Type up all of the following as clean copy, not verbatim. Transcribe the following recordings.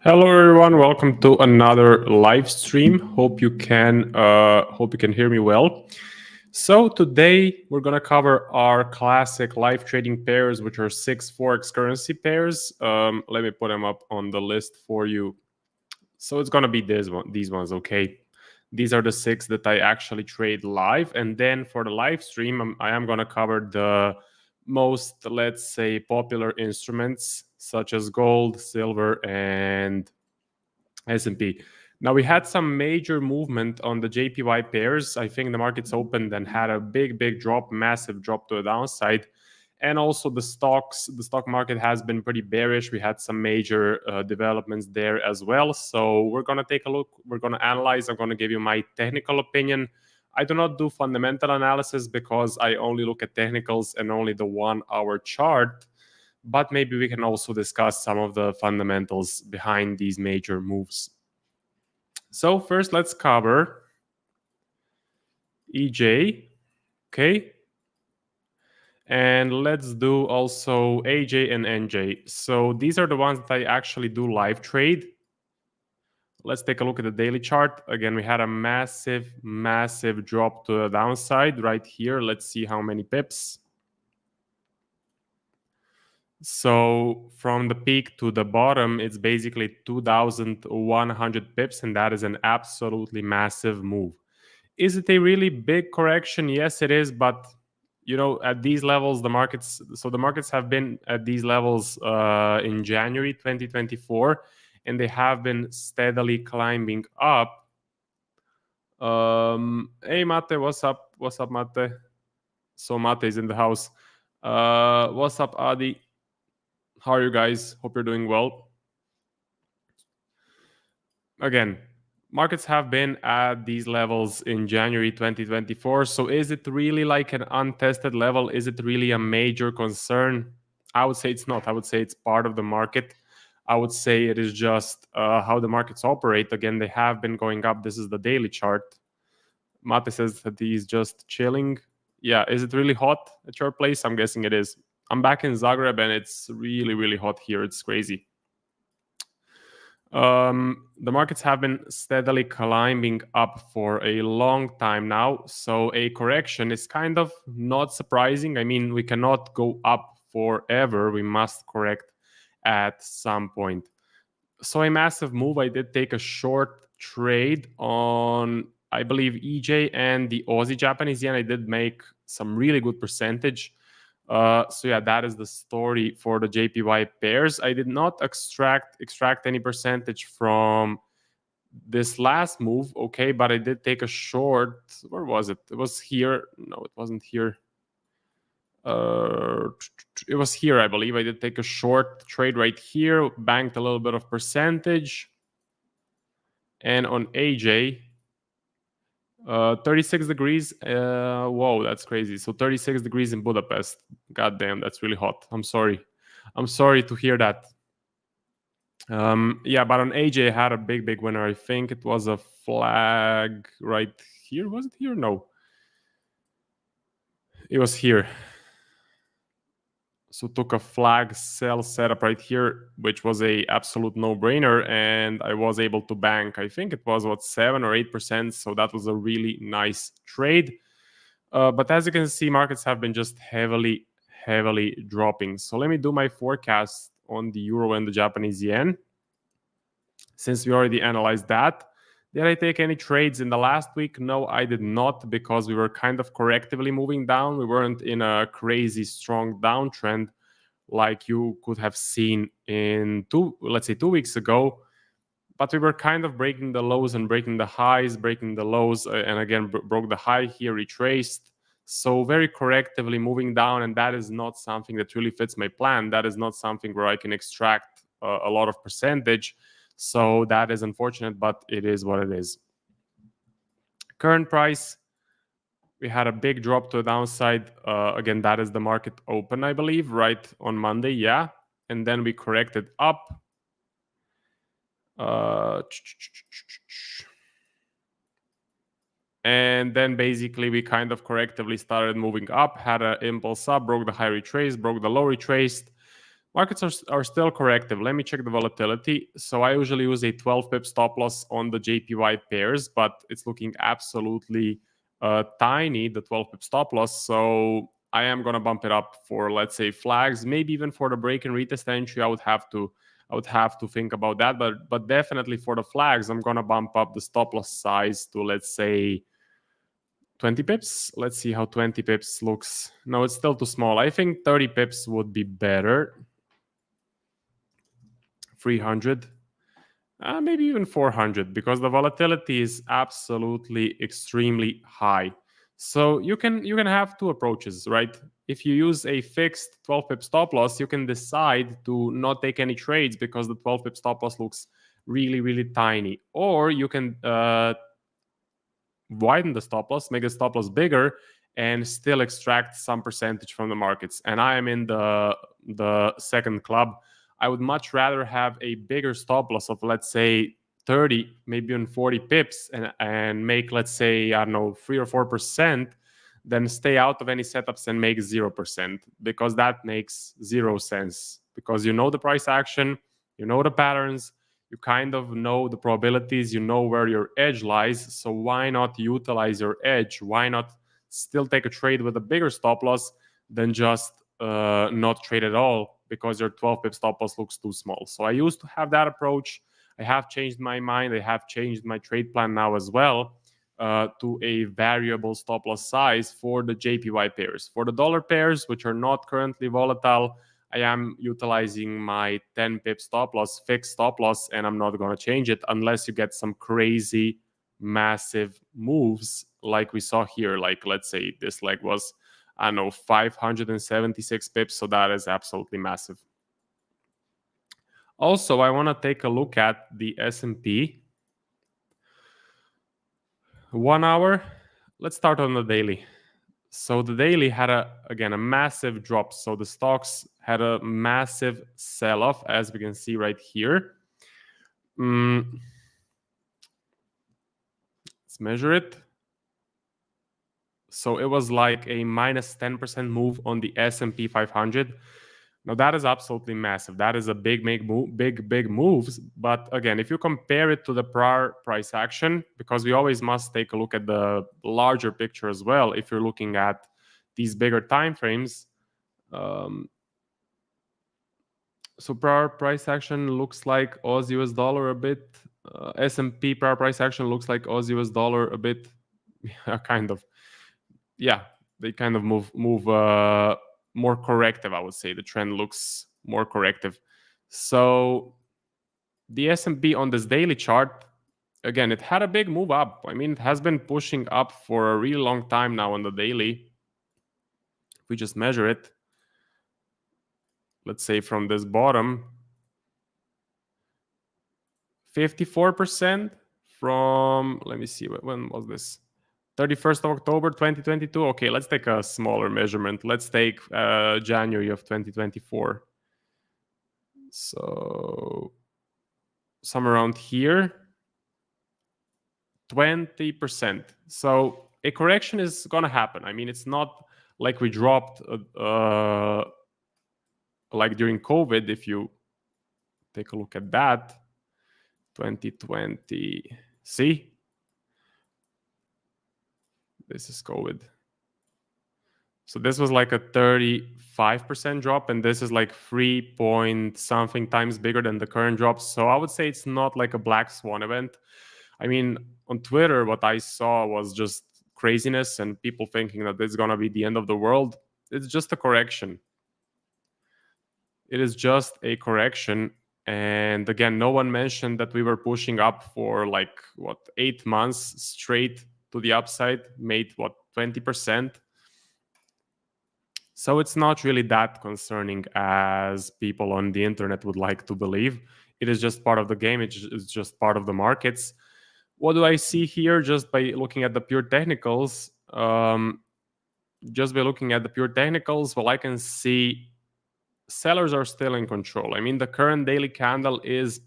Hello everyone, welcome to another live stream. Hope you can hear me well. So today we're gonna cover our classic live trading pairs, which are 6 Forex currency pairs. Let me put them up on the list for you. So it's gonna be these ones, okay? These are the 6 that I actually trade live, and then for the live stream, I am gonna cover the most, let's say, popular instruments such as gold, silver, and S&P. Now we had some major movement on the JPY pairs. I think the markets opened and had a big drop, massive drop to the downside. And also the stock market has been pretty bearish. We had some major developments there as well. So we're going to take a look. We're going to analyze. I'm going to give you my technical opinion. I do not do fundamental analysis because I only look at technicals and only the 1 hour chart. But maybe we can also discuss some of the fundamentals behind these major moves. So first, let's cover EJ, okay? And let's do also AJ and NJ. So these are the ones that I actually do live trade. Let's take a look at the daily chart. Again, we had a massive drop to the downside right here. Let's see how many pips. So from the peak to the bottom, it's basically 2,100 pips, and that is an absolutely massive move. Is it a really big correction? Yes, it is, but you know, at these levels, the markets have been at these levels in January 2024, and they have been steadily climbing up. Hey Mate, what's up? What's up, Mate? So Mate is in the house. What's up, Adi? How are you guys? Hope you're doing well. Again, markets have been at these levels in January 2024. So is it really like an untested level? Is it really a major concern? I would say it's not. I would say it's part of the market. I would say it is just how the markets operate. Again, they have been going up. This is the daily chart. Mate says that he's just chilling. Yeah, is it really hot at your place? I'm guessing it is. I'm back in Zagreb and it's really hot here. It's crazy. The markets have been steadily climbing up for a long time now, so a correction is kind of not surprising. I mean, we cannot go up forever. We must correct at some point. So a massive move. I did take a short trade on, I believe, EJ and the Aussie Japanese yen. I did make some really good percentage. So yeah, that is the story for the JPY pairs. I did not extract any percentage from this last move, okay, but I did take a short. Where was it? It was here. No, it wasn't here. It was here, I believe. I did take a short trade right here, banked a little bit of percentage. And on AJ, 36 degrees. Whoa, that's crazy. So 36 degrees in Budapest. God damn, that's really hot. I'm sorry to hear that. Yeah, but on AJ, I had a big winner. I think it was a flag right here. Was it here? No. It was here. So took a flag sell setup right here, which was a absolute no-brainer, and I was able to bank. I think it was 7 or 8%. So that was a really nice trade. But as you can see, markets have been just heavily dropping. So let me do my forecast on the euro and the Japanese yen. Since we already analyzed that, did I take any trades in the last week? No, I did not, because we were kind of correctively moving down. We weren't in a crazy strong downtrend like you could have seen in 2 weeks ago. But we were kind of breaking the lows and breaking the highs, breaking the lows, and again broke the high here, retraced. So very correctively moving down, and that is not something that really fits my plan. That is not something where I can extract a lot of percentage. So that is unfortunate, but it is what it is. Current price, we had a big drop to the downside. Again, that is the market open, I believe, right on Monday. Yeah. And then we corrected up. And then basically we kind of correctively started moving up, had an impulse up, broke the high retrace, broke the low retraced. markets are still corrective. Let me check the volatility. So I usually use a 12 pip stop loss on the JPY pairs, but it's looking absolutely tiny, the 12 pip stop loss. So I am going to bump it up for, let's say, flags, maybe even for the break and retest entry. I would have to think about that, but definitely for the flags, I'm going to bump up the stop loss size to, let's say, 20 pips. Let's see how 20 pips looks. No, it's still too small. I think 30 pips would be better. 300, maybe even 400, because the volatility is absolutely extremely high. So you can have two approaches, right? If you use a fixed 12 pip stop loss, you can decide to not take any trades because the 12 pip stop loss looks really, really tiny. Or you can widen the stop loss, make the stop loss bigger, and still extract some percentage from the markets. And I am in the second club. I would much rather have a bigger stop loss of, let's say, 30, maybe even 40 pips and make, let's say, I don't know, 3 or 4%, than stay out of any setups and make 0%, because that makes zero sense. Because you know the price action, you know the patterns, you kind of know the probabilities, you know where your edge lies. So why not utilize your edge? Why not still take a trade with a bigger stop loss than just not trade at all because your 12 pip stop loss looks too small? So I used to have that approach. I have changed my mind. I have changed my trade plan now as well to a variable stop loss size for the JPY pairs. For the dollar pairs, which are not currently volatile, I am utilizing my 10 pip stop loss, fixed stop loss, and I'm not going to change it unless you get some crazy, massive moves like we saw here. Like, let's say this leg was, I don't know, 576 pips. So that is absolutely massive. Also, I want to take a look at the S&P. 1 hour. Let's start on the daily. So the daily had again a massive drop. So the stocks had a massive sell-off, as we can see right here. Let's measure it. So it was like a minus 10% move on the S&P 500. Now that is absolutely massive. That is a big moves. But again, if you compare it to the prior price action, because we always must take a look at the larger picture as well. If you're looking at these bigger time frames, so prior price action looks like Aussie US dollar a bit. S&P prior price action looks like Aussie US dollar a bit. Kind of. Yeah, they kind of move more corrective, I would say. The trend looks more corrective. So the S&P on this daily chart, again, it had a big move up. I mean, it has been pushing up for a really long time now on the daily. If we just measure it, let's say from this bottom, 54% from, let me see, when was this? 31st of October 2022. Okay, let's take a smaller measurement. Let's take January of 2024. So somewhere around here, 20%. So a correction is going to happen. I mean, it's not like we dropped like during COVID. If you take a look at that, 2020, see? This is COVID. So this was like a 35% drop, and this is like 3 point something times bigger than the current drop. So I would say it's not like a black swan event. I mean, on Twitter, what I saw was just craziness and people thinking that this is going to be the end of the world. It's just a correction. It is just a correction. And again, no one mentioned that we were pushing up for like, 8 months straight to the upside, made 20%. So it's not really that concerning as people on the internet would like to believe. It is just part of the game. It's just part of the markets. What do I see here just by looking at the pure technicals? Just by looking at the pure technicals, well, I can see sellers are still in control. I mean, the current daily candle is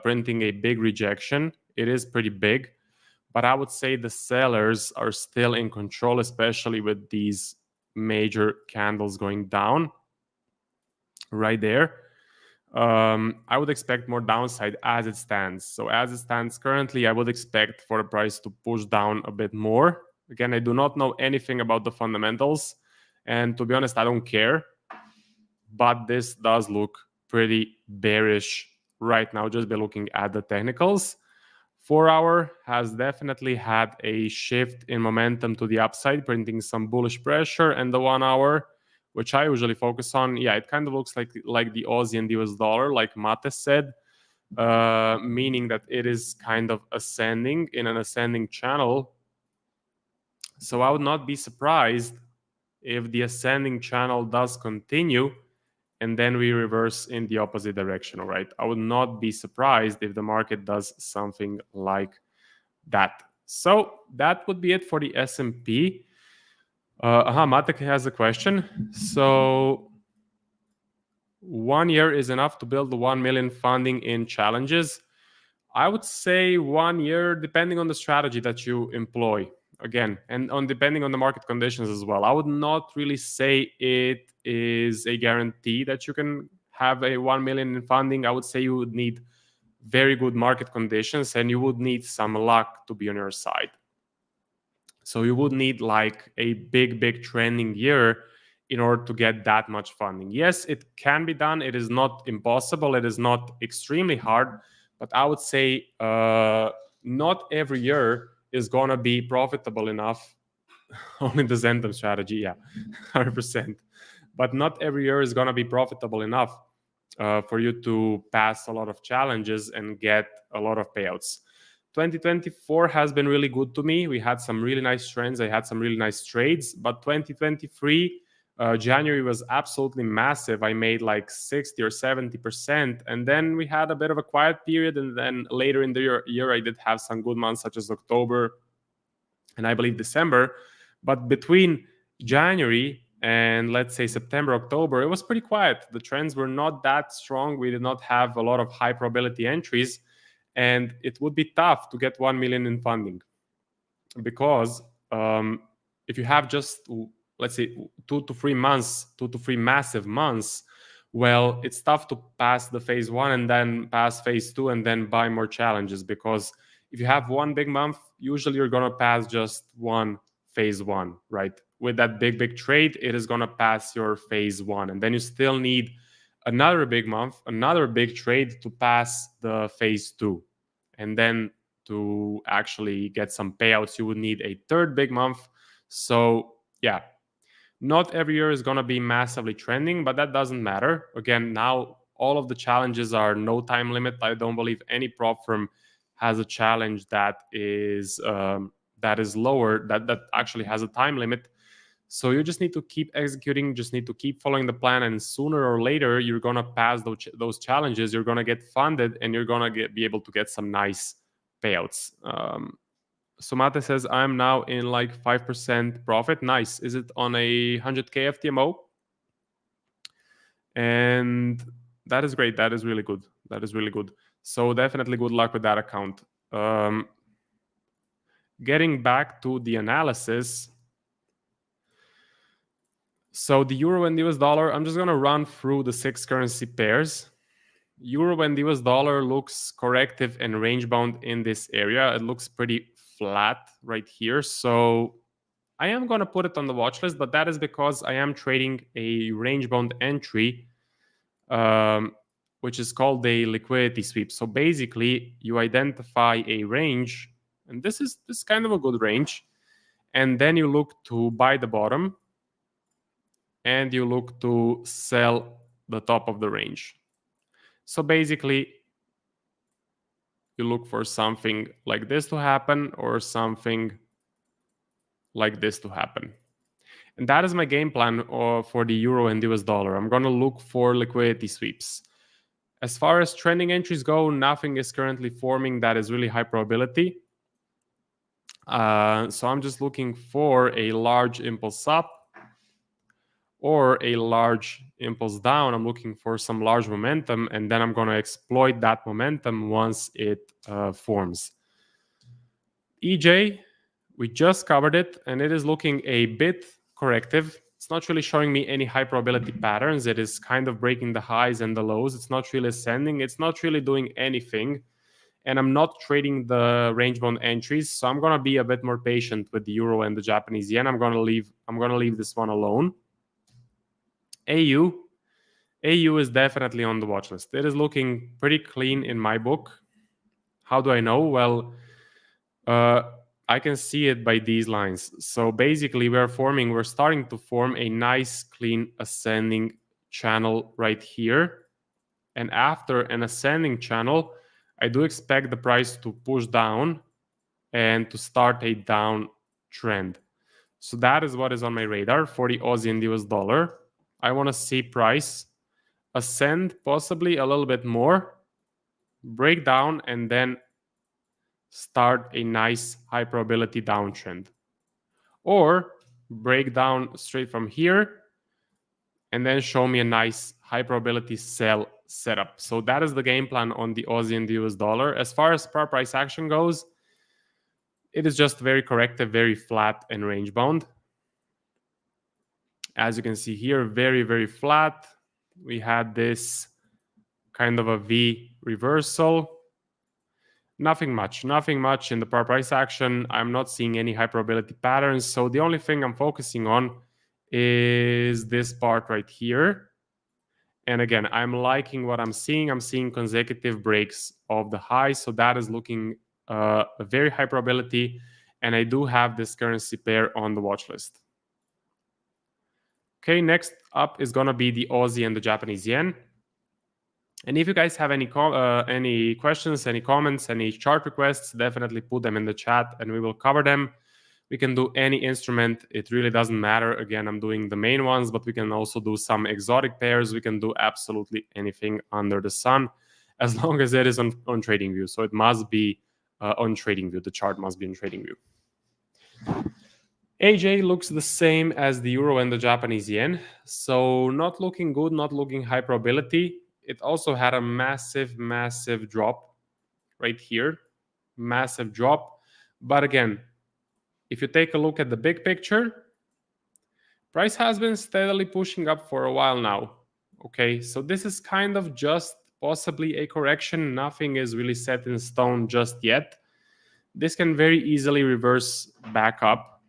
printing a big rejection. It is pretty big, but I would say the sellers are still in control, especially with these major candles going down right there. I would expect more downside as it stands. So as it stands currently, I would expect for the price to push down a bit more. Again, I do not know anything about the fundamentals, and to be honest, I don't care. But this does look pretty bearish right now just by looking at the technicals. 4-hour has definitely had a shift in momentum to the upside, printing some bullish pressure, and the 1-hour, which I usually focus on, yeah, it kind of looks like the Aussie and US dollar, like Mate said, meaning that it is kind of ascending in an ascending channel. So I would not be surprised if the ascending channel does continue and then we reverse in the opposite direction. All right, I would not be surprised if the market does something like that. So that would be it for the S&P. Matek has a question. So 1 year is enough to build the 1 million funding in challenges. I would say 1 year, depending on the strategy that you employ. Again, and on depending on the market conditions as well. I would not really say it is a guarantee that you can have a 1 million in funding. I would say you would need very good market conditions and you would need some luck to be on your side. So you would need like a big trending year in order to get that much funding. Yes, it can be done. It is not impossible. It is not extremely hard, but I would say not every year is going to be profitable enough. Only the Zentum strategy, yeah, 100%. But not every year is going to be profitable enough for you to pass a lot of challenges and get a lot of payouts. 2024 has been really good to me. We had some really nice trends. I had some really nice trades. But 2023, January was absolutely massive. I made like 60 or 70%. And then we had a bit of a quiet period. And then later in the year I did have some good months, such as October and I believe December. But between January and let's say September, October, it was pretty quiet. The trends were not that strong. We did not have a lot of high probability entries. And it would be tough to get 1 million in funding because if you have just, let's say, 2 to 3 months, 2 to 3 massive months, well, it's tough to pass the phase 1 and then pass phase 2 and then buy more challenges, because if you have one big month, usually you're going to pass just one phase 1, right? With that big trade, it is going to pass your phase 1, and then you still need another big month, another big trade to pass the phase 2. And then to actually get some payouts, you would need a third big month. So yeah, not every year is going to be massively trending, but that doesn't matter. Again, now all of the challenges are no time limit. I don't believe any prop firm has a challenge that is lower, that actually has a time limit. So you just need to keep executing, just need to keep following the plan, and sooner or later you're going to pass those challenges, you're going to get funded, and you're going to be able to get some nice payouts. So Mate says, I'm now in like 5% profit. Nice. Is it on a 100K FTMO? And that is great. That is really good. That is really good. So definitely good luck with that account. Getting back to the analysis. So the euro and the US dollar, I'm just going to run through the 6 currency pairs. Euro and the US dollar looks corrective and range bound in this area. It looks pretty flat right here. So I am going to put it on the watch list, but that is because I am trading a range bound entry, which is called a liquidity sweep. So basically you identify a range, and this is kind of a good range. And then you look to buy the bottom, and you look to sell the top of the range. So basically, you look for something like this to happen or something like this to happen. And that is my game plan for the euro and US dollar. I'm going to look for liquidity sweeps. As far as trending entries go, nothing is currently forming that is really high probability. So I'm just looking for a large impulse up or a large impulse down. I'm looking for some large momentum, and then I'm going to exploit that momentum once it forms. EJ, we just covered it, and it is looking a bit corrective. It's not really showing me any high probability patterns. It is kind of breaking the highs and the lows. It's not really ascending. It's not really doing anything. And I'm not trading the range bound entries, so I'm gonna be a bit more patient with the euro and the Japanese yen. I'm gonna leave this one alone. AU is definitely on the watch list. It is looking pretty clean in my book. How do I know? Well, I can see it by these lines. So basically we're starting to form a nice clean ascending channel right here. And after an ascending channel, I do expect the price to push down and to start a down trend. So that is what is on my radar for the Aussie and US dollar. I want to see price ascend possibly a little bit more, break down, and then start a nice high probability downtrend. Or break down straight from here and then show me a nice high probability sell setup. So that is the game plan on the Aussie and the US dollar. As far as par price action goes, it is just very corrective, very flat and range bound. As you can see here, very, very flat. We had this kind of a V reversal. Nothing much in the par price action. I'm not seeing any high probability patterns. So the only thing I'm focusing on is this part right here. And again, I'm liking what I'm seeing. I'm seeing consecutive breaks of the high. So that is looking a very high probability. And I do have this currency pair on the watch list. Okay, next up is going to be the Aussie and the Japanese yen. And if you guys have any questions, any comments, any chart requests, definitely put them in the chat and we will cover them. We can do any instrument. It really doesn't matter. Again, I'm doing the main ones, but we can also do some exotic pairs. We can do absolutely anything under the sun as long as it is on TradingView. So it must be on TradingView. The chart must be on TradingView. AJ looks the same as the euro and the Japanese yen. So not looking good, not looking high probability. It also had a massive, massive drop right here. Massive drop. But again, if you take a look at the big picture, price has been steadily pushing up for a while now. Okay, so this is kind of just possibly a correction. Nothing is really set in stone just yet. This can very easily reverse back up.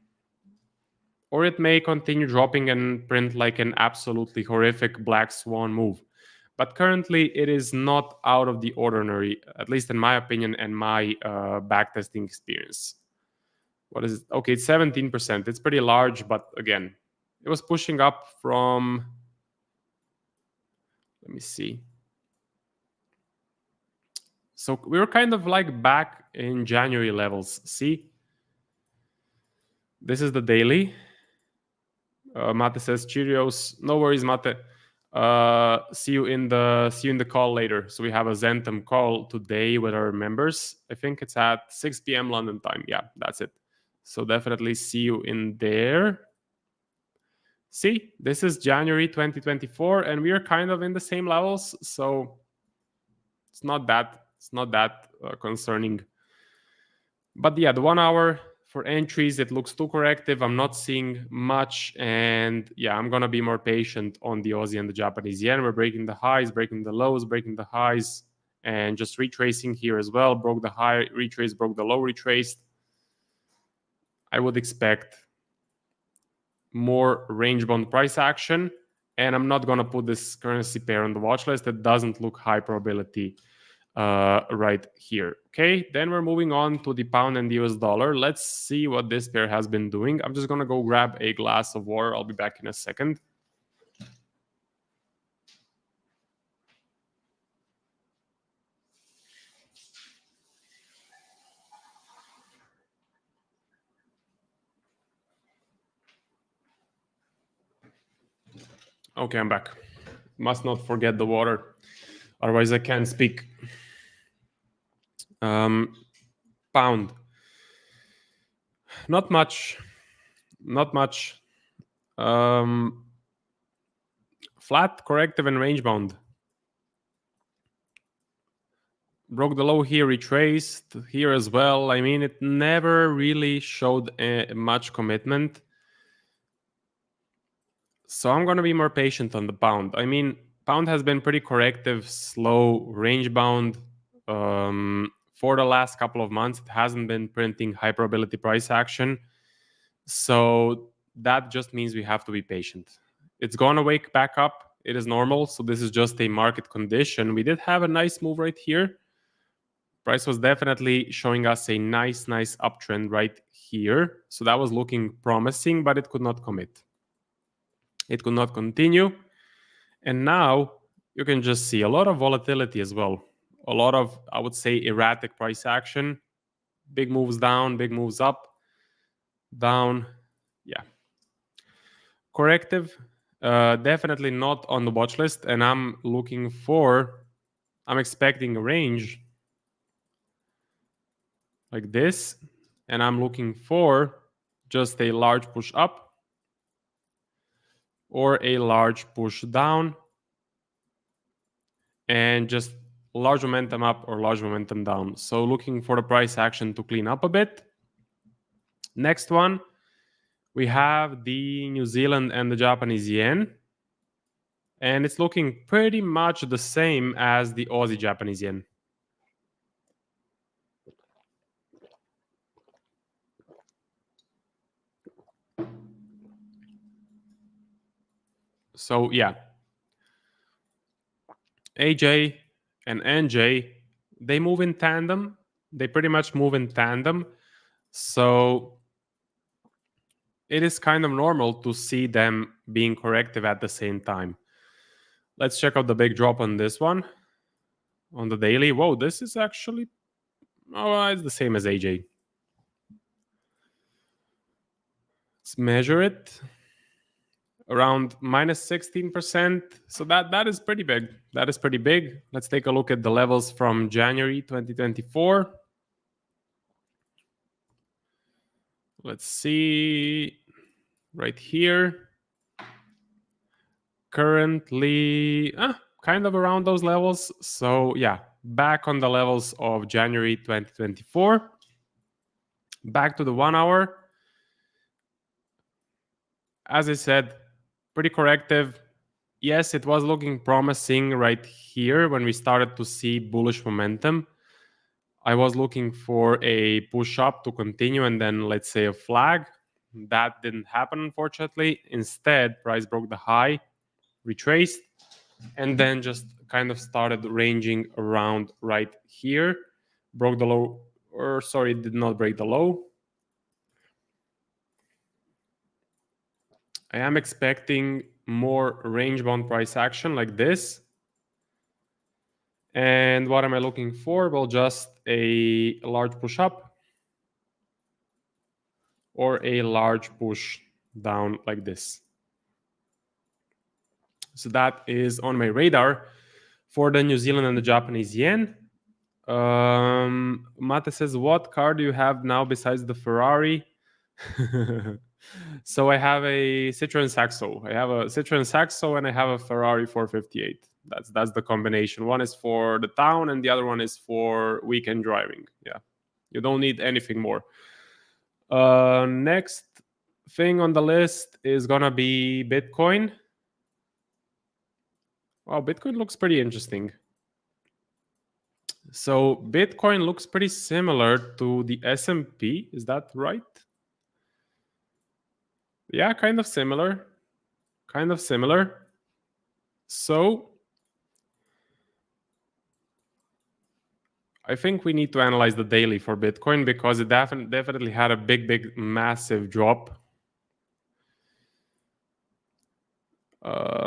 Or it may continue dropping and print like an absolutely horrific black swan move. But currently, it is not out of the ordinary, at least in my opinion and my backtesting experience. What is it? Okay, it's 17%. It's pretty large, but again, it was pushing up from, let me see. So we were kind of like back in January levels. See? This is the daily. Mate says, Cheerios. No worries, Mate. See you in the call later. So we have a Zentum call today with our members. I think it's at 6 p.m. London time. Yeah, that's it. So definitely see you in there. See, this is January 2024, and we are kind of in the same levels. So it's not that concerning. But yeah, the 1 hour for entries, it looks too corrective. I'm not seeing much. And yeah, I'm going to be more patient on the Aussie and the Japanese yen. We're breaking the highs, breaking the lows, breaking the highs, and just retracing here as well. Broke the high, retraced, broke the low, retraced. I would expect more range-bound price action. And I'm not going to put this currency pair on the watch list. It doesn't look high probability right here. Okay, then we're moving on to the pound and the US dollar. Let's see what this pair has been doing. I'm just gonna go grab a glass of water. I'll be back in a second. Okay, I'm back. Must not forget the water, otherwise I can't speak. Pound. Not much. Flat, corrective, and range bound. Broke the low here, retraced here as well. I mean, it never really showed much commitment. So I'm going to be more patient on the pound. I mean, pound has been pretty corrective, slow, range bound. For the last couple of months, it hasn't been printing high probability price action. So that just means we have to be patient. It's going to wake back up. It is normal. So this is just a market condition. We did have a nice move right here. Price was definitely showing us a nice uptrend right here. So that was looking promising, but it could not commit. It could not continue. And now you can just see a lot of volatility as well. A lot of, I would say, erratic price action. Big moves down, big moves up, down. Yeah. Corrective, definitely not on the watch list. And I'm expecting a range like this. And I'm looking for just a large push up or a large push down and just large momentum up or large momentum down. So looking for the price action to clean up a bit. Next one, we have the New Zealand and the Japanese yen. And it's looking pretty much the same as the Aussie Japanese yen. So yeah, AJ and NJ, they move in tandem. They pretty much move in tandem. So it is kind of normal to see them being corrective at the same time. Let's check out the big drop on this one. On the daily. Whoa, this is actually, oh, it's the same as AJ. Let's measure it. Around minus 16%. So that is pretty big. That is pretty big. Let's take a look at the levels from January 2024. Let's see right here. Currently, kind of around those levels. So yeah, back on the levels of January 2024. Back to the 1 hour. As I said, pretty corrective. Yes, it was looking promising right here when we started to see bullish momentum. I was looking for a push up to continue and then let's say a flag. That didn't happen, unfortunately. Instead, price broke the high, retraced, and then just kind of started ranging around right here. Broke the low, or sorry, did not break the low. I am expecting more range-bound price action like this. And what am I looking for? Well, just a large push up or a large push down like this. So that is on my radar for the New Zealand and the Japanese yen. Mate says, what car do you have now besides the Ferrari? So I have a Citroen Saxo. I have a Citroen Saxo and I have a Ferrari 458. That's the combination. One is for the town and the other one is for weekend driving. Yeah, you don't need anything more. Next thing on the list is gonna be Bitcoin. Wow, Bitcoin looks pretty interesting. So Bitcoin looks pretty similar to the S&P. Is that right? Yeah, kind of similar. Kind of similar. So I think we need to analyze the daily for Bitcoin because it definitely had a big, massive drop.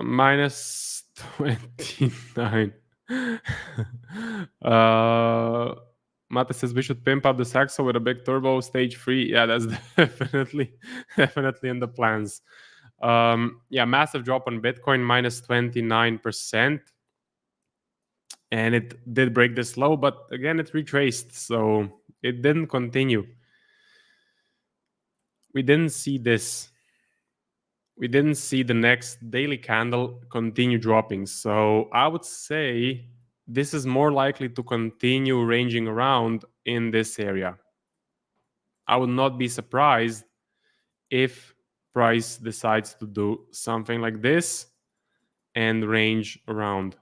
Minus 29. Mate says we should pimp up the Saxo with a big turbo stage 3. Yeah, that's definitely in the plans. Yeah, massive drop on Bitcoin, minus 29%. And it did break this low, but again, it retraced. So it didn't continue. We didn't see this. We didn't see the next daily candle continue dropping. So I would say this is more likely to continue ranging around in this area. I would not be surprised if price decides to do something like this and range around.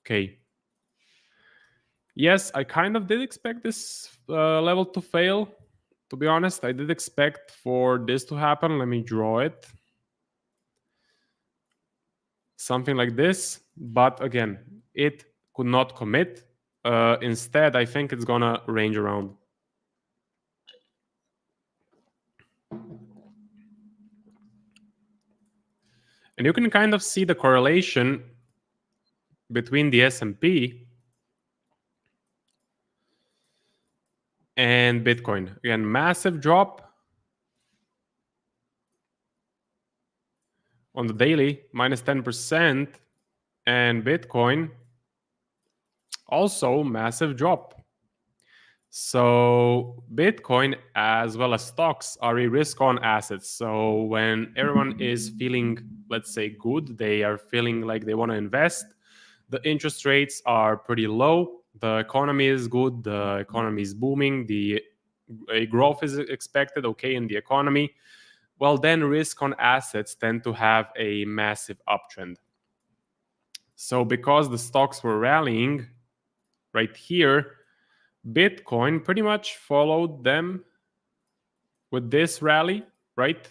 Okay. Yes, I kind of did expect this level to fail. To be honest, I did expect for this to happen. Let me draw it. Something like this. But again, it could not commit. Instead, I think it's going to range around. And you can kind of see the correlation between the S&P and Bitcoin. Again, massive drop on the daily, minus 10%, and Bitcoin also massive drop. So Bitcoin as well as stocks are a risk-on assets. So when everyone is feeling, let's say, good, they are feeling like they want to invest, the interest rates are pretty low, the economy is good, the economy is booming, a growth is expected, okay, in the economy, well, then risk-on assets tend to have a massive uptrend. So because the stocks were rallying right here, Bitcoin pretty much followed them with this rally, right?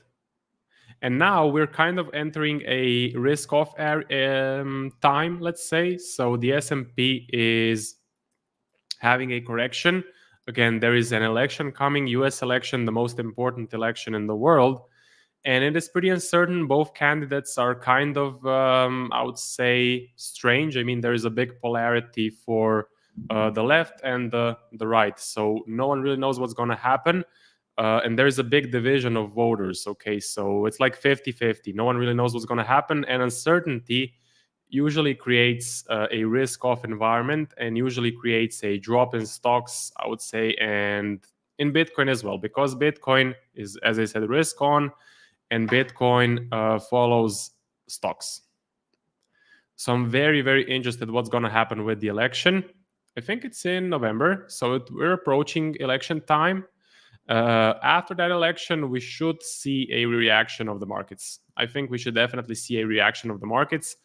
And now we're kind of entering a risk-off time, let's say. So the S&P is having a correction. Again, there is an election coming, US election, the most important election in the world. And it is pretty uncertain. Both candidates are kind of, I would say, strange. I mean, there is a big polarity for the left and the right. So no one really knows what's going to happen. And there is a big division of voters. Okay, so it's like 50-50. No one really knows what's going to happen. And uncertainty usually creates a risk-off environment and usually creates a drop in stocks, I would say, and in Bitcoin as well. Because Bitcoin is, as I said, risk-on, and Bitcoin follows stocks. So I'm very, very interested what's going to happen with the election. I think it's in November, so we're approaching election time. After that election, we should see a reaction of the markets. I think we should definitely see a reaction of the markets.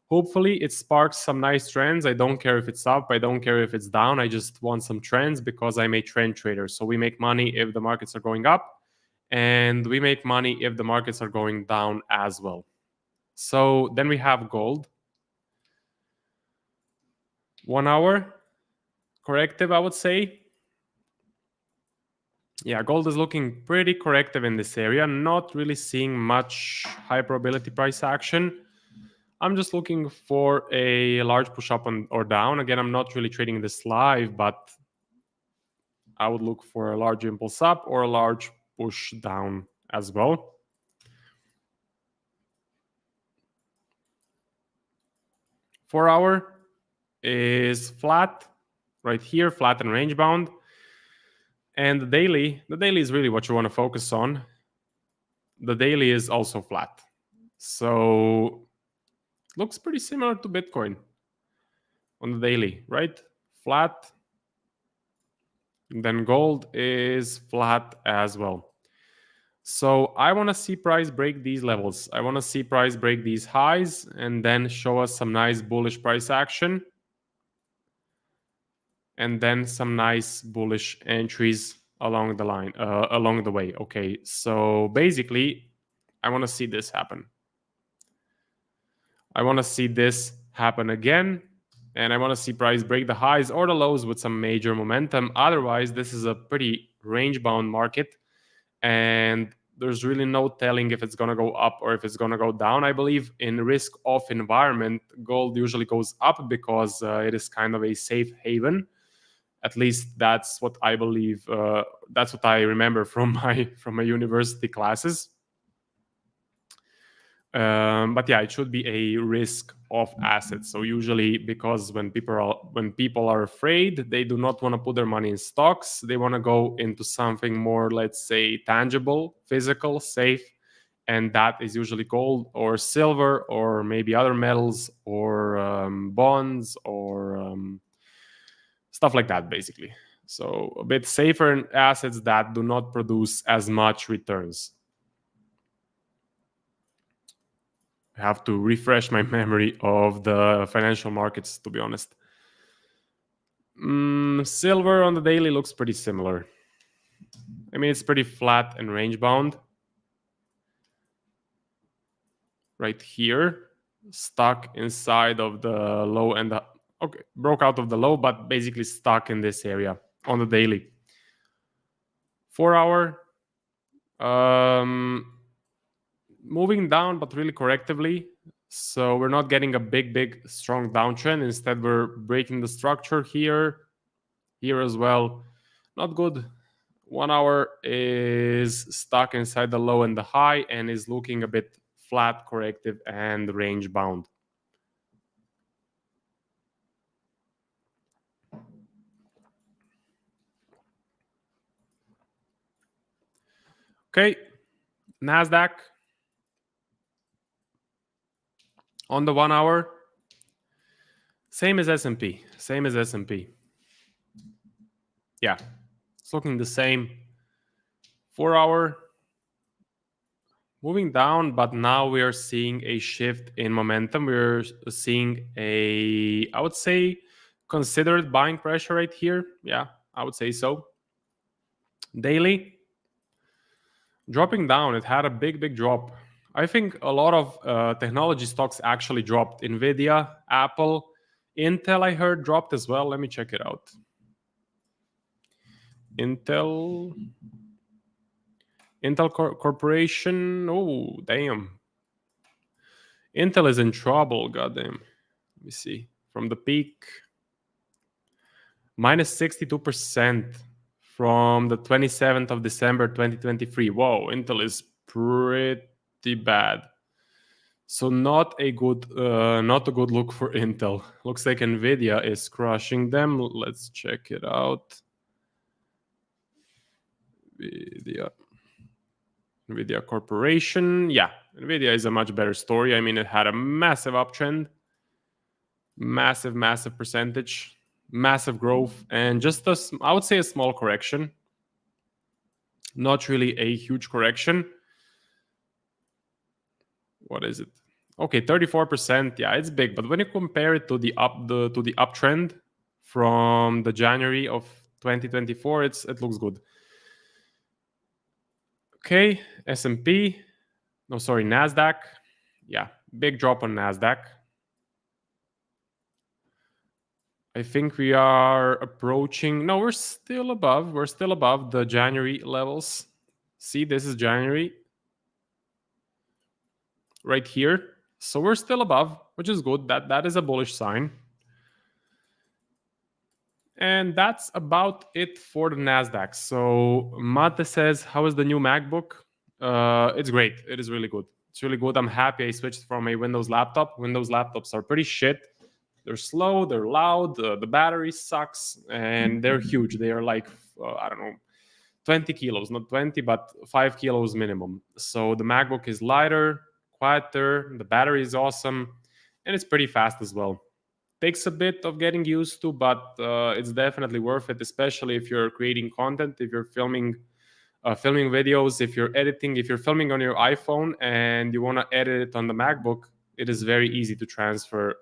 Hopefully, it sparks some nice trends. I don't care if it's up. I don't care if it's down. I just want some trends because I'm a trend trader. So we make money if the markets are going up, and we make money if the markets are going down as well. So then we have gold. 1 hour corrective, I would say. Yeah, gold is looking pretty corrective in this area. Not really seeing much high probability price action. I'm just looking for a large push up or down. Again, I'm not really trading this live, but I would look for a large impulse up or a large push down as well. Four hour is flat right here, flat and range bound. And the daily is really what you want to focus on. The daily is also flat. So looks pretty similar to Bitcoin on the daily, right? Flat. And then gold is flat as well. So I want to see price break these levels. I want to see price break these highs and then show us some nice bullish price action. And then some nice bullish entries along the line, along the way. Okay, so basically, I want to see this happen. I want to see this happen again. And I want to see price break the highs or the lows with some major momentum. Otherwise, this is a pretty range-bound market. And there's really no telling if it's going to go up or if it's going to go down. I believe in risk-off environment, gold usually goes up because it is kind of a safe haven. At least that's what I believe. That's what I remember from my university classes. But yeah, it should be a risk-off asset. So usually, because when people are afraid, they do not want to put their money in stocks. They want to go into something more, let's say, tangible, physical, safe, and that is usually gold or silver or maybe other metals or bonds or stuff like that, basically. So a bit safer assets that do not produce as much returns. I have to refresh my memory of the financial markets, to be honest. Silver on the daily looks pretty similar. I mean, it's pretty flat and range bound. Right here, stuck inside of the low and the, okay, broke out of the low, but basically stuck in this area on the daily. 4 hour, moving down, but really correctively. So we're not getting a big, strong downtrend. Instead, we're breaking the structure here as well. Not good. 1 hour is stuck inside the low and the high and is looking a bit flat, corrective, and range bound. Okay, NASDAQ on the 1 hour, same as S&P, Yeah, it's looking the same. 4 hour, moving down, but now we are seeing a shift in momentum. We're seeing a, I would say, considered buying pressure right here. Yeah, I would say so. Daily, dropping down. It had a big drop. I think a lot of technology stocks actually dropped. Nvidia, Apple, Intel, I heard, dropped as well. Let me check it out. Intel Corporation. Oh, damn. Intel is in trouble, goddamn. Let me see. From the peak, minus 62% from the 27th of December 2023. Whoa, Intel is pretty bad. So not a good look for Intel. Looks like Nvidia is crushing them. Let's check it out. Nvidia Corporation. Yeah, Nvidia is a much better story. I mean, it had a massive uptrend, massive percentage, massive growth, and just I would say a small correction. Not really a huge correction. What is it? Okay, 34%. Yeah, it's big, but when you compare it to the uptrend from the January of 2024, it looks good. Okay, S&P. No, sorry, NASDAQ. Yeah, big drop on NASDAQ. I think we are approaching. No, we're still above. We're still above the January levels. See, this is January right here. So we're still above, which is good. That is a bullish sign. And that's about it for the NASDAQ. So Mate says, how is the new MacBook? It's great. It is really good. It's really good. I'm happy I switched from a Windows laptop. Windows laptops are pretty shit. They're slow, they're loud, the battery sucks, and they're huge. They are like, I don't know, 20 kilos, not 20, but 5 kilos minimum. So the MacBook is lighter, quieter, the battery is awesome, and it's pretty fast as well. Takes a bit of getting used to, but it's definitely worth it, especially if you're creating content, if you're filming videos, if you're editing, if you're filming on your iPhone and you want to edit it on the MacBook, it is very easy to transfer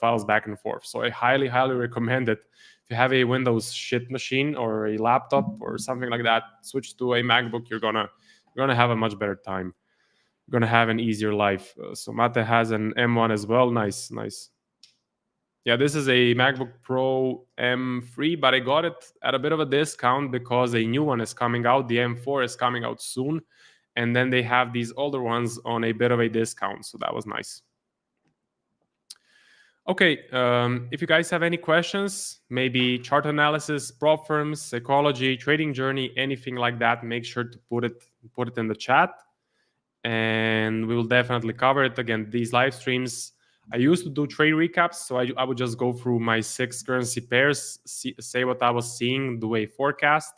files back and forth. So I highly recommend it. If you have a Windows shit machine or a laptop or something like that, switch to a MacBook. You're gonna have a much better time. You're gonna have an easier life. So Mate has an M1 as well. Nice. Yeah, this is a MacBook Pro M3, but I got it at a bit of a discount because a new one is coming out. The M4 is coming out soon. And then they have these older ones on a bit of a discount. So that was nice. Okay, if you guys have any questions, maybe chart analysis, prop firms, psychology, trading journey, anything like that, make sure to put it in the chat, and we will definitely cover it. Again, these live streams, I used to do trade recaps, so I would just go through my 6 currency pairs, say what I was seeing, do a forecast.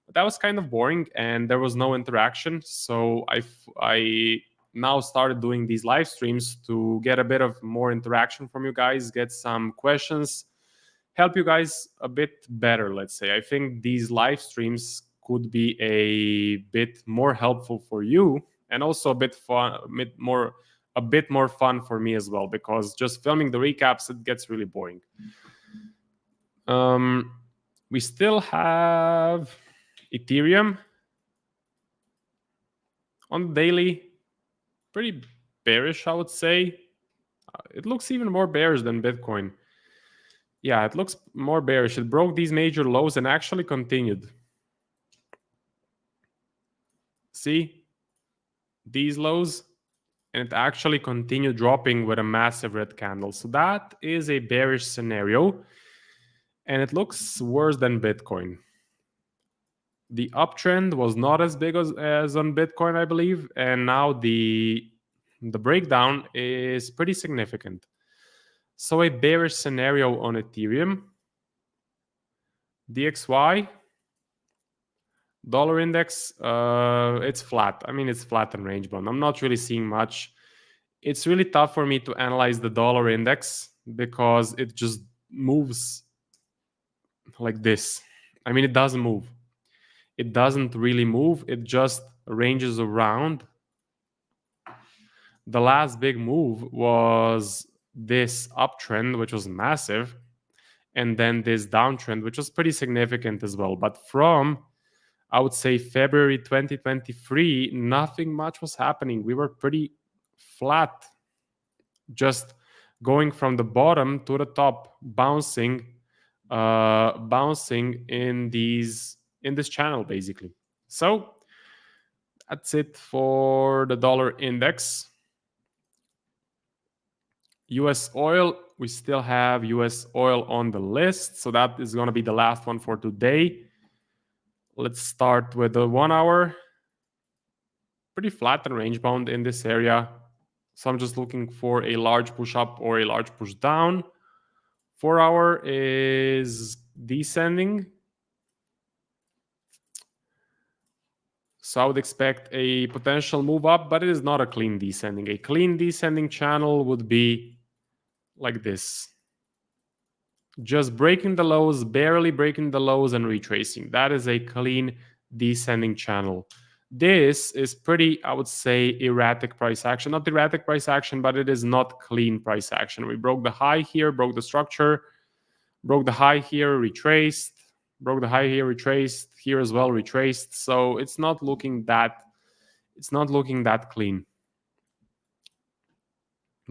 But that was kind of boring, and there was no interaction. So I now started doing these live streams to get a bit of more interaction from you guys, get some questions, help you guys a bit better, let's say. I think these live streams could be a bit more helpful for you and also a bit fun, a bit more a bit more fun for me as well, because just filming the recaps, it gets really boring. We still have Ethereum on the daily, pretty bearish, I would say. It looks even more bearish than Bitcoin. Yeah, it looks more bearish. It broke these major lows and actually continued. See these lows? And it actually continued dropping with a massive red candle. So that is a bearish scenario. And it looks worse than Bitcoin. The uptrend was not as big as on Bitcoin, I believe. And now the breakdown is pretty significant. So a bearish scenario on Ethereum. DXY, dollar index, it's flat. I mean, it's flat and range bound. I'm not really seeing much. It's really tough for me to analyze the dollar index because it just moves like this. I mean, it doesn't move. It doesn't really move. It just ranges around. The last big move was this uptrend, which was massive, and then this downtrend, which was pretty significant as well. But from, I would say, February 2023, nothing much was happening. We were pretty flat, just going from the bottom to the top, bouncing in this channel, basically. So that's it for the dollar index. US oil, we still have US oil on the list, so that is going to be the last one for today. Let's start with the 1 hour. Pretty flat and range bound in this area. So I'm just looking for a large push up or a large push down. 4 hour is descending. So I would expect a potential move up, but it is not a clean descending. A clean descending channel would be like this. Just breaking the lows, barely breaking the lows and retracing. That is a clean descending channel. This is pretty, I would say, erratic price action. Not erratic price action, but it is not clean price action. We broke the high here, broke the structure, broke the high here, retraced, broke the high here, retraced, here as well, retraced. So it's not looking that clean.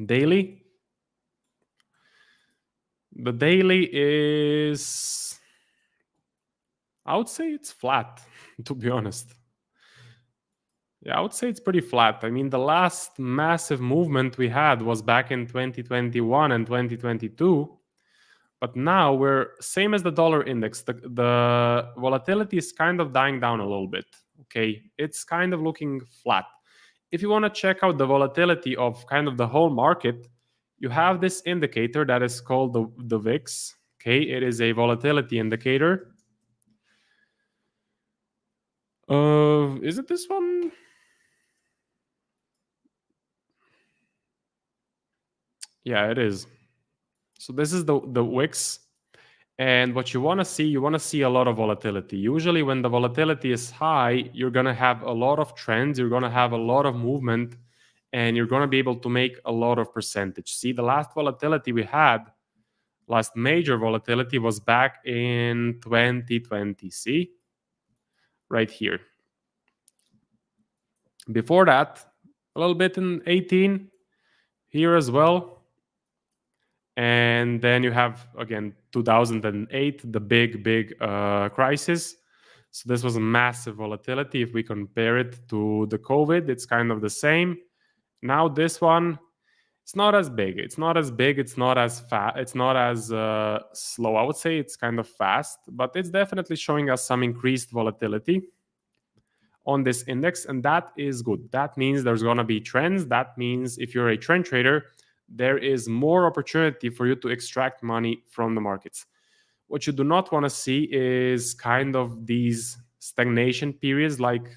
Daily. The daily is, I would say it's flat, to be honest. Yeah, I would say it's pretty flat. I mean, the last massive movement we had was back in 2021 and 2022. But now we're same as the dollar index. The volatility is kind of dying down a little bit. Okay, it's kind of looking flat. If you want to check out the volatility of kind of the whole market, you have this indicator that is called the VIX. Okay, it is a volatility indicator. Is it this one? Yeah, it is. So this is the VIX. And what you want to see a lot of volatility. Usually when the volatility is high, you're going to have a lot of trends, you're going to have a lot of movement, and you're going to be able to make a lot of percentage. See, the last volatility we had, last major volatility was back in 2020. See? Right here. Before that, a little bit in 18, here as well. And then you have, again, 2008, the big crisis. So this was a massive volatility. If we compare it to the COVID, it's kind of the same. Now this one, it's not as big. It's not as big. It's not as fast. It's not as slow. I would say it's kind of fast, but it's definitely showing us some increased volatility on this index, and that is good. That means there's going to be trends. That means if you're a trend trader, there is more opportunity for you to extract money from the markets. What you do not want to see is kind of these stagnation periods like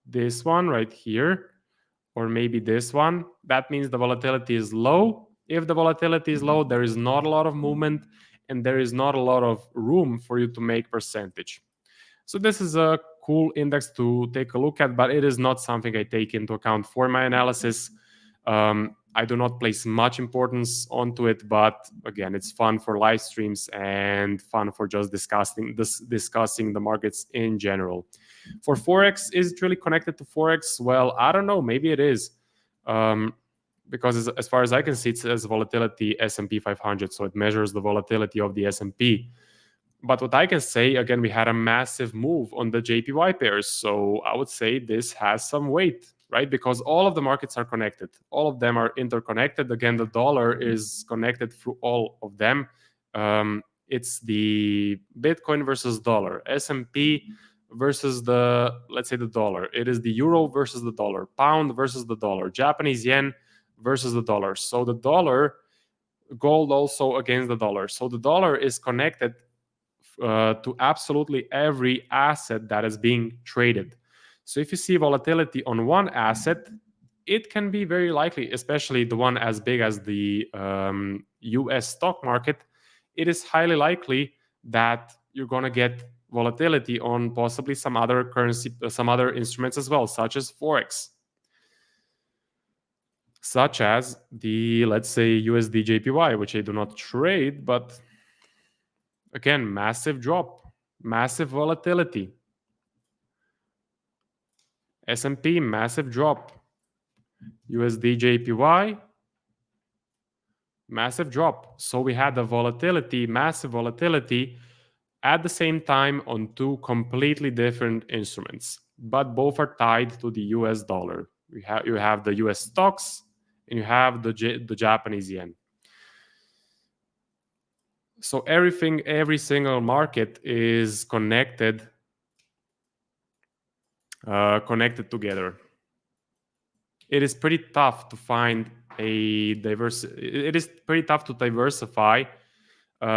this one right here, or maybe this one. That means the volatility is low. If the volatility is low, there is not a lot of movement and there is not a lot of room for you to make percentage. So this is a cool index to take a look at, but it is not something I take into account for my analysis. I do not place much importance onto it, but again, it's fun for live streams and fun for just discussing the markets in general. For Forex, is it really connected to Forex? Well, I don't know. Maybe it is. Because as far as I can see, it says volatility S&P 500, so it measures the volatility of the S&P. But what I can say, again, we had a massive move on the JPY pairs, so I would say this has some weight, right? Because all of the markets are connected. All of them are interconnected. Again, the dollar is connected through all of them. It's the Bitcoin versus dollar, S&P versus let's say the dollar. It is the euro versus the dollar, pound versus the dollar, Japanese yen versus the dollar. So the dollar, gold also against the dollar. So the dollar is connected to absolutely every asset that is being traded. So if you see volatility on one asset, it can be very likely, especially the one as big as the US stock market, it is highly likely that you're going to get volatility on possibly some other currency, some other instruments as well, such as Forex, such as the, let's say, USD JPY, which I do not trade, but again, massive drop, massive volatility. S&P, massive drop. USD JPY, massive drop. So we had the volatility, massive volatility at the same time on two completely different instruments, but both are tied to the US dollar. You have the US stocks and you have the Japanese yen. So every single market is connected together. It is pretty tough to find it is pretty tough to diversify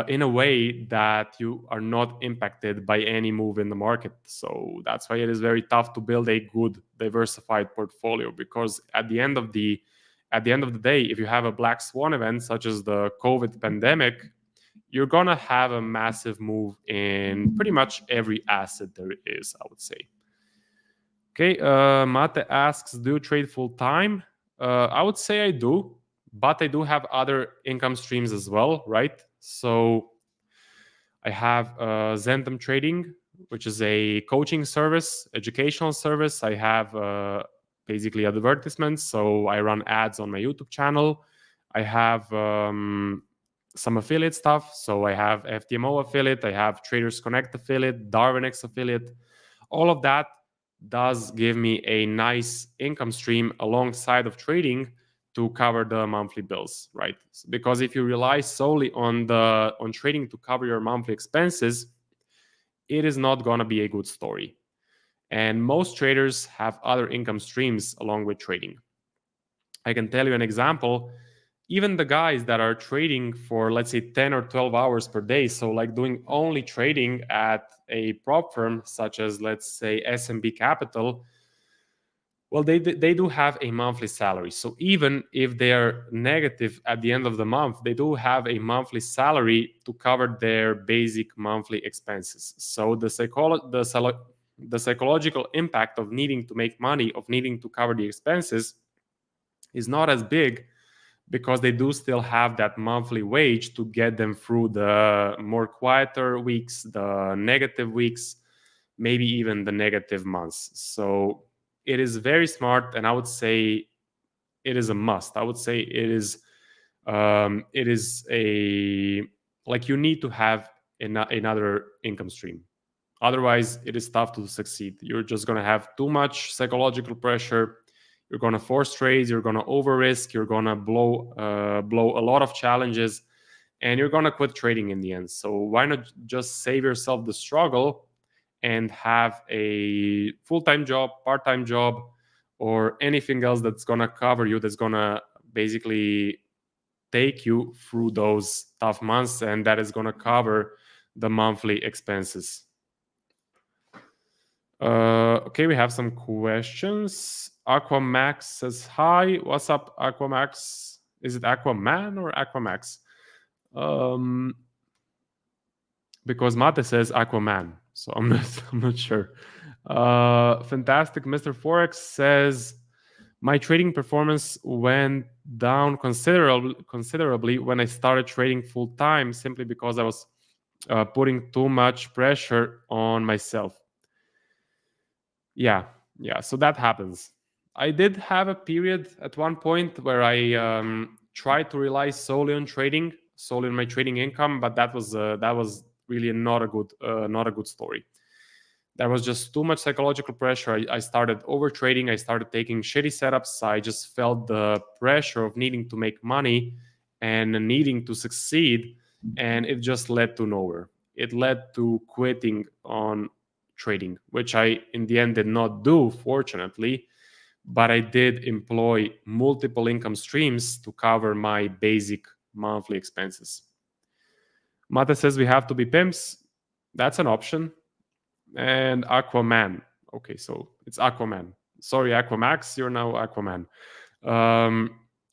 in a way that you are not impacted by any move in the market. So that's why it is very tough to build a good diversified portfolio, because at the end of the day, if you have a black swan event such as the COVID pandemic, you're gonna have a massive move in pretty much every asset there is, I would say. Okay, Mate asks, do you trade full time? I would say I do, but I do have other income streams as well, right? So I have Zentum Trading, which is a coaching service, educational service. I have basically advertisements, so I run ads on my YouTube channel. I have some affiliate stuff, so I have FTMO affiliate, I have Traders Connect affiliate, DarwinX affiliate. All of that does give me a nice income stream alongside of trading to cover the monthly bills, right? Because if you rely solely on trading to cover your monthly expenses, it is not going to be a good story. And most traders have other income streams along with trading. I can tell you an example. Even the guys that are trading for, let's say, 10 or 12 hours per day, so like doing only trading at a prop firm such as, let's say, SMB Capital, well, they do have a monthly salary. So even if they are negative at the end of the month, they do have a monthly salary to cover their basic monthly expenses. So the psychological impact of needing to make money, of needing to cover the expenses, is not as big, because they do still have that monthly wage to get them through the more quieter weeks, the negative weeks, maybe even the negative months. So it is very smart, and I would say it is a must. I would say it is like you need to have another income stream. Otherwise, it is tough to succeed. You're just going to have too much psychological pressure. You're going to force trades, you're going to over risk, you're going to blow a lot of challenges, and you're going to quit trading in the end. So why not just save yourself the struggle and have a full-time job, part-time job, or anything else that's going to cover you, that's going to basically take you through those tough months, and that is going to cover the monthly expenses. Okay, we have some questions. Aquamax says, hi, what's up, Aquamax? Is it Aquaman or Aquamax? Because Mate says Aquaman, so I'm not sure. Fantastic Mr. Forex says, My trading performance went down considerably when I started trading full time, simply because I was putting too much pressure on myself. Yeah, so that happens. I did have a period at one point where I tried to rely solely on trading, solely on my trading income, but that was really not a good story. There was just too much psychological pressure. I started over trading. I started taking shitty setups. I just felt the pressure of needing to make money and needing to succeed, and it just led to nowhere. It led to quitting on trading, which I in the end did not do, fortunately, but I did employ multiple income streams to cover my basic monthly expenses. Mata says we have to be pimps. That's an option. And Aquaman. Okay, so it's Aquaman. Sorry, Aquamax, you're now Aquaman.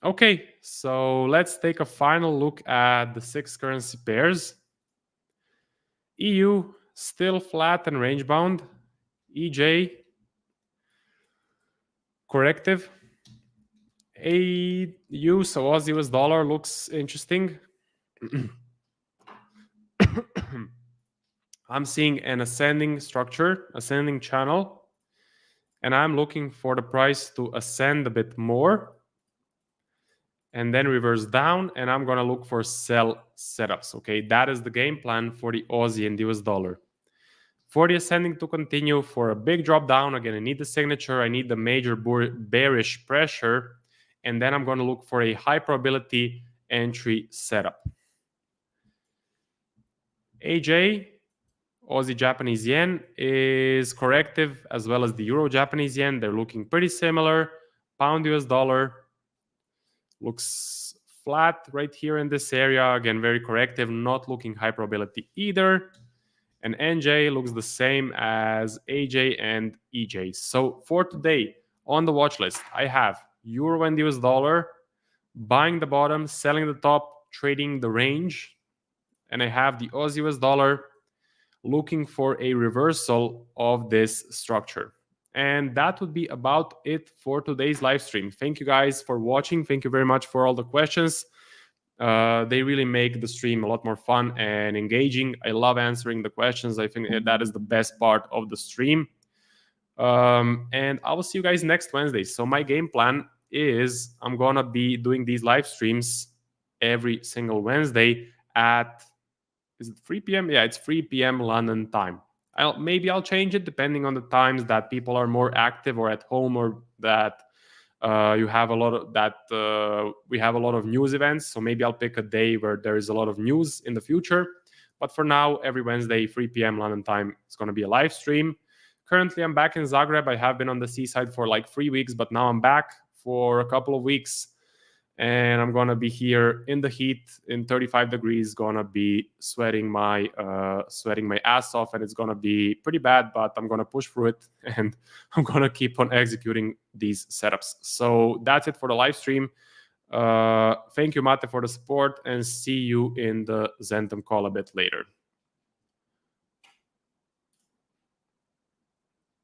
Okay, so let's take a final look at the 6 currency pairs. EU still flat and range bound. EJ corrective. AU, so Aussie US dollar, looks interesting. I'm seeing an ascending structure, ascending channel, and I'm looking for the price to ascend a bit more and then reverse down, and I'm going to look for sell setups. Okay, that is the game plan for the Aussie and US dollar. For the ascending to continue, for a big drop down, again, I need the signature, I need the major bearish pressure, and then I'm going to look for a high probability entry setup. AJ, Aussie Japanese yen, is corrective, as well as the Euro Japanese yen. They're looking pretty similar. Pound US dollar looks flat right here in this area. Again, very corrective, not looking high probability either. And NJ looks the same as AJ and EJ. So for today, on the watch list, I have Euro and US dollar, buying the bottom, selling the top, trading the range. And I have the Aussie US dollar, looking for a reversal of this structure. And that would be about it for today's live stream. Thank you guys for watching. Thank you very much for all the questions. They really make the stream a lot more fun and engaging. I love answering the questions. I think that is the best part of the stream. And I will see you guys next Wednesday. So my game plan is I'm going to be doing these live streams every single Wednesday at, is it 3 p.m.? Yeah, it's 3 p.m. London time. Maybe I'll change it depending on the times that people are more active or at home, or that you have a lot of that we have a lot of news events. So maybe I'll pick a day where there is a lot of news in the future. But for now, every Wednesday, 3 p.m. London time, it's going to be a live stream. Currently, I'm back in Zagreb. I have been on the seaside for like 3 weeks, but now I'm back for a couple of weeks. And I'm going to be here in the heat in 35 degrees, going to be sweating my ass off, and it's going to be pretty bad, but I'm going to push through it, and I'm going to keep on executing these setups. So that's it for the live stream. Thank you, Mate, for the support, and see you in the Zentum call a bit later.